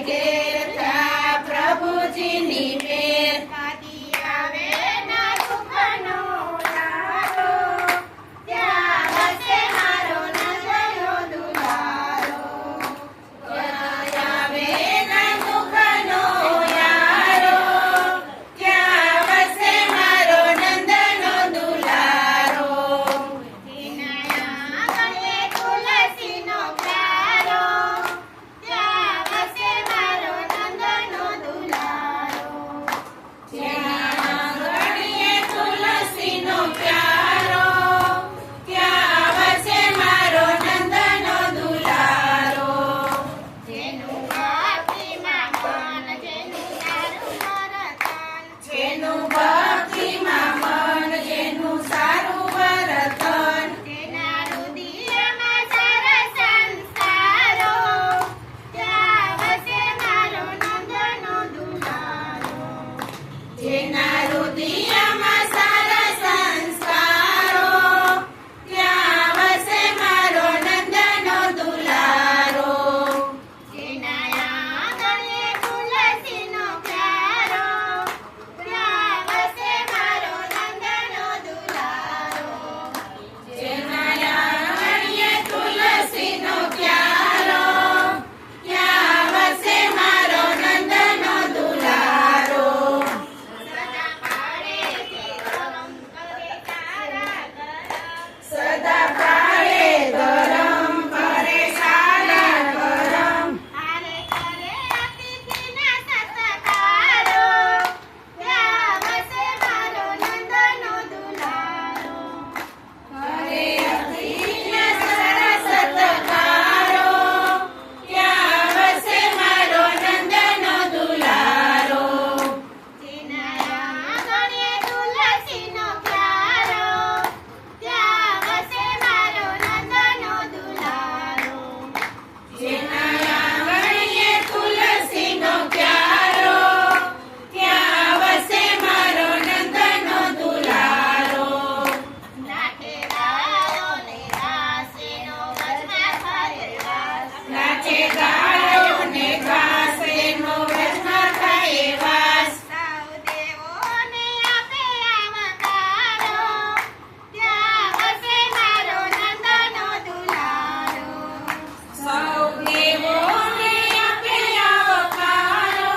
ઘેર થા પ્રભુજીની મેર કાદી આવે ના દુઃખનો લારો, ત્યાં વસે મારો નંદનો દુલારો. આવે ના દુઃખનો યારો, ત્યાં વસે મારો નંદનો દુલારો. એના આંગણે તુલસીનો પ્યારો, ત્યાં વસે મારો નંદનો દુલારો. જેના આંગણીએ તુલસીનો પ્યારો, ત્યાં વસે મારો નંદનો દુલારો. જેનું ભક્તિમાં મન, જેનું સારું વર્તન, જેનું ભક્તિમાં મન, જેનું સારું વર્તન, તેના હૃદયમાં સારા સંસ્કારો, ત્યાં વસે મારો નંદનો દુલારો. જેના હૃદયમાં સારા સંસ્કારો, ત્યાં વસે મારો નંદનો દુલારો. જેના આંગણે તુલસીનો પ્યારો, ત્યાં વસે મારો નંદનો દુલારો. જેના આંગણીએ તુલસીનો પ્યારો, ત્યાં વસે મારો નંદનો દુલારો. સદા પાડે ગરમ સદા પાડે ગરમ, ગરમ, કરે સારા કરમ, હારે કરે અતિથિના સત્કારો, ત્યાં વસે મારો નંદનો દુલારો. કરે અતિથિને સારા સત્કારો, ત્યાં વસે મારો નંદનો દુલારો. જેના આંગણે તુલસીનો પ્યારો, ત્યાં વસે મારો નંદનો દુલારો. જેના આંગણીએ તુલસીનો પ્યારો, ત્યાં વસે મારો નંદનો દુલારો. નાખે ગાયોને ઘાસ, એનો વચમાં ખાય વાસ. નાચે ગાયોને ઘાસ, એનો વ્રજમાં ખાય વાસ. સૌ દેવોને આપે આવકારો, ત્યાં વસે મારો નંદનો દુલારો. સૌ દેવોને આપે આવકારો,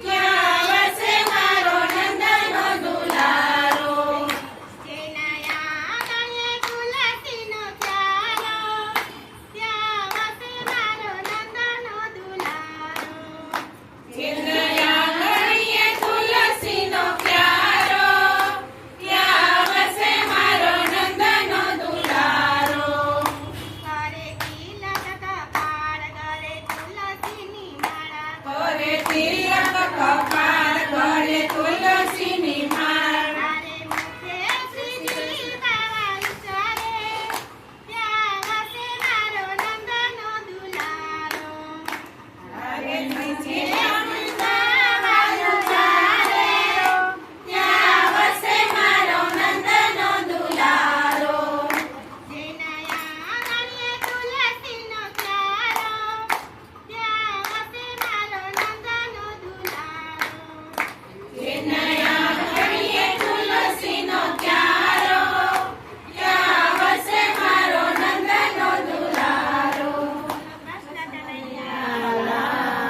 ત્યાં વસે મારો નંદનો દુલારો. જેના આંગણે તુલસીનો પ્યારો, ત્યાં વસે મારો નંદનો દુલારો. જેના આંગણીએ તુલસીનો પ્યારો, ત્યાં વસે મારો નંદનો દુલારો. કરે તિલક કપાળ, ગળે તુલસીની માળા. કરે તિલક કપાળ,